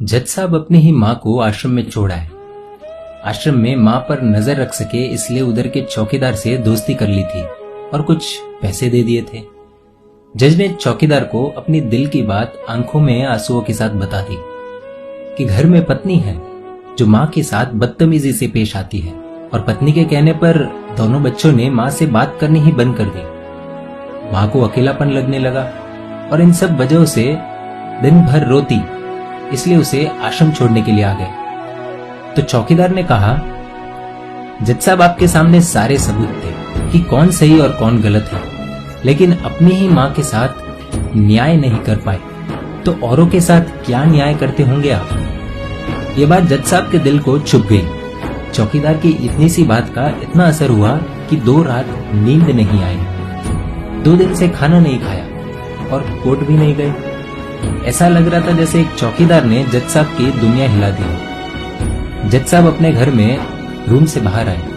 जज साहब अपनी ही माँ को आश्रम में छोड़ आए। आश्रम में माँ पर नजर रख सके इसलिए उधर के चौकीदार से दोस्ती कर ली थी और कुछ पैसे दे दिए थे। जज ने चौकीदार को अपनी दिल की बात आंखों में आंसुओं के साथ बता दी कि घर में पत्नी है जो माँ के साथ बदतमीजी से पेश आती है और पत्नी के कहने पर दोनों बच्चों ने माँ से बात करनी ही बंद कर दी। माँ को अकेलापन लगने लगा और इन सब वजहों से दिन भर रोती, इसलिए उसे आश्रम छोड़ने के लिए आ गए। तो चौकीदार ने कहा, जज साहब आपके सामने सारे सबूत थे कि कौन सही और कौन गलत है, लेकिन अपनी ही माँ के साथ न्याय नहीं कर पाए, तो औरों के साथ क्या न्याय करते होंगे आप। ये बात जज साहब के दिल को छुप गई। चौकीदार की इतनी सी बात का इतना असर हुआ कि 2 रात नींद नहीं आई, 2 दिन से खाना नहीं खाया और कोर्ट भी नहीं गए। ऐसा लग रहा था जैसे एक चौकीदार ने जज साहब की दुनिया हिला दी। जज साहब अपने घर में रूम से बाहर आए।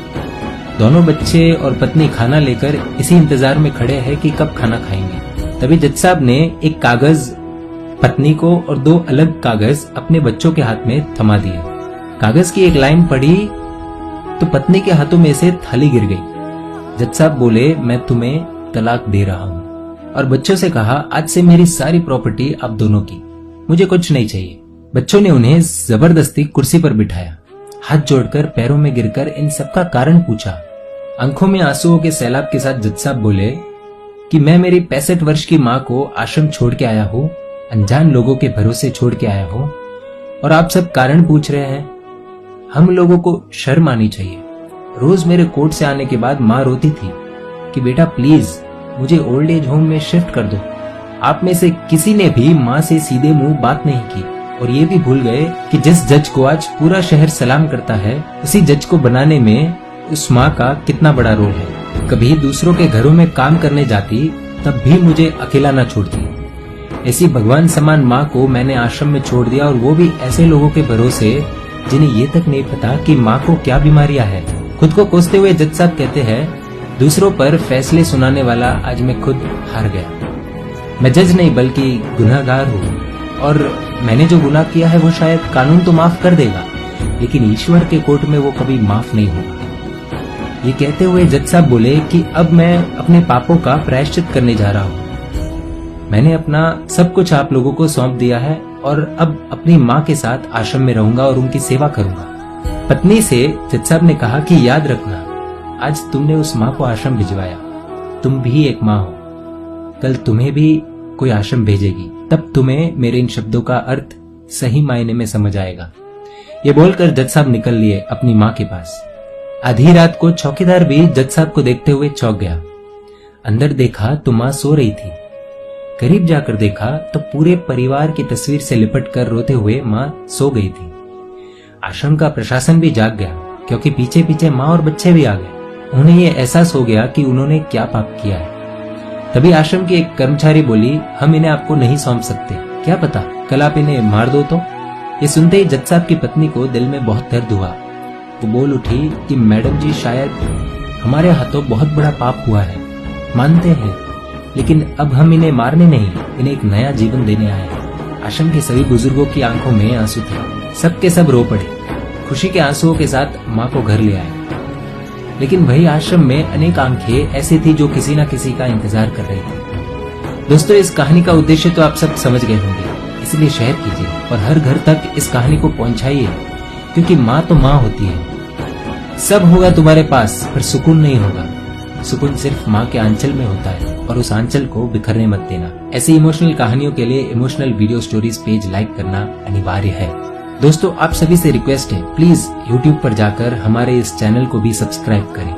दोनों बच्चे और पत्नी खाना लेकर इसी इंतजार में खड़े हैं कि कब खाना खाएंगे। तभी जज साहब ने एक कागज पत्नी को और 2 अलग कागज अपने बच्चों के हाथ में थमा दिए। कागज की एक लाइन पढ़ी तो पत्नी के हाथों में से थाली गिर गई। जज साहब बोले, मैं तुम्हें तलाक दे रहा हूँ, और बच्चों से कहा, आज से मेरी सारी प्रॉपर्टी आप दोनों की, मुझे कुछ नहीं चाहिए। बच्चों ने उन्हें जबरदस्ती कुर्सी पर बिठाया, हाथ जोड़कर पैरों में गिरकर इन सबका कारण पूछा। आंखों में आंसुओं के सैलाब के साथ जज साहब बोले कि मैं मेरी 65 वर्ष की माँ को आश्रम छोड़ के आया हूँ, अनजान लोगों के भरोसे छोड़ के आया हूँ, और आप सब कारण पूछ रहे हैं। हम लोगों को शर्म आनी चाहिए। रोज मेरे कोर्ट से आने के बाद माँ रोती थी कि बेटा प्लीज मुझे ओल्ड एज होम में शिफ्ट कर दो। आप में से किसी ने भी माँ से सीधे मुंह बात नहीं की, और ये भी भूल गए कि जिस जज को आज पूरा शहर सलाम करता है, उसी जज को बनाने में उस माँ का कितना बड़ा रोल है। कभी दूसरों के घरों में काम करने जाती तब भी मुझे अकेला न छोड़ती। ऐसी भगवान समान माँ को मैंने आश्रम में छोड़ दिया, और वो भी ऐसे लोगों के भरोसे जिन्हें ये तक नहीं पता कि माँ को क्या बीमारियां हैं। खुद को कोसते हुए जज साहब कहते हैं, दूसरों पर फैसले सुनाने वाला आज मैं खुद हार गया। मैं जज नहीं बल्कि गुनाहगार हूँ, और मैंने जो गुनाह किया है वो शायद कानून तो माफ कर देगा, लेकिन ईश्वर के कोर्ट में वो कभी माफ नहीं होगा। ये कहते हुए जज साहब बोले कि अब मैं अपने पापों का प्रायश्चित करने जा रहा हूँ। मैंने अपना सब कुछ आप लोगों को सौंप दिया है, और अब अपनी माँ के साथ आश्रम में रहूंगा और उनकी सेवा करूंगा। पत्नी से जज साहब ने कहा कि याद रखना, आज तुमने उस माँ को आश्रम भिजवाया, तुम भी एक माँ हो, कल तुम्हें भी कोई आश्रम भेजेगी, तब तुम्हें मेरे इन शब्दों का अर्थ सही मायने में समझ आएगा। ये बोलकर जज साहब निकल लिए अपनी माँ के पास। आधी रात को चौकीदार भी जज साहब को देखते हुए चौंक गया। अंदर देखा तो माँ सो रही थी। करीब जाकर देखा तो पूरे परिवार की तस्वीर से लिपट कर रोते हुए माँ सो गई थी। आश्रम का प्रशासन भी जाग गया, क्योंकि पीछे पीछे माँ और बच्चे भी आ गए। उन्हें ये एहसास हो गया कि उन्होंने क्या पाप किया है। तभी आश्रम की एक कर्मचारी बोली, हम इन्हें आपको नहीं सौंप सकते, क्या पता कल आप इन्हें मार दो तो। ये सुनते ही जज साहब की पत्नी को दिल में बहुत दर्द हुआ। वो बोल उठी कि मैडम जी, शायद हमारे हाथों बहुत बड़ा पाप हुआ है, मानते हैं, लेकिन अब हम इन्हें मारने नहीं, इन्हें एक नया जीवन देने आए हैं। आश्रम के सभी बुजुर्गों की आंखों में आंसू थे, सबके सब रो पड़े। खुशी के आंसुओं के साथ माँ को घर ले आए, लेकिन वही आश्रम में अनेक आंखें ऐसी थी जो किसी न किसी का इंतजार कर रही थी। दोस्तों, इस कहानी का उद्देश्य तो आप सब समझ गए होंगे, इसलिए शेयर कीजिए और हर घर तक इस कहानी को पहुंचाइए, क्योंकि माँ तो माँ होती है। सब होगा तुम्हारे पास, पर सुकून नहीं होगा। सुकून सिर्फ माँ के आंचल में होता है, और उस आंचल को बिखरने मत देना। ऐसी इमोशनल कहानियों के लिए emotional video stories page like करना अनिवार्य है। दोस्तों, आप सभी से रिक्वेस्ट है, प्लीज YouTube पर जाकर हमारे इस चैनल को भी सब्सक्राइब करें।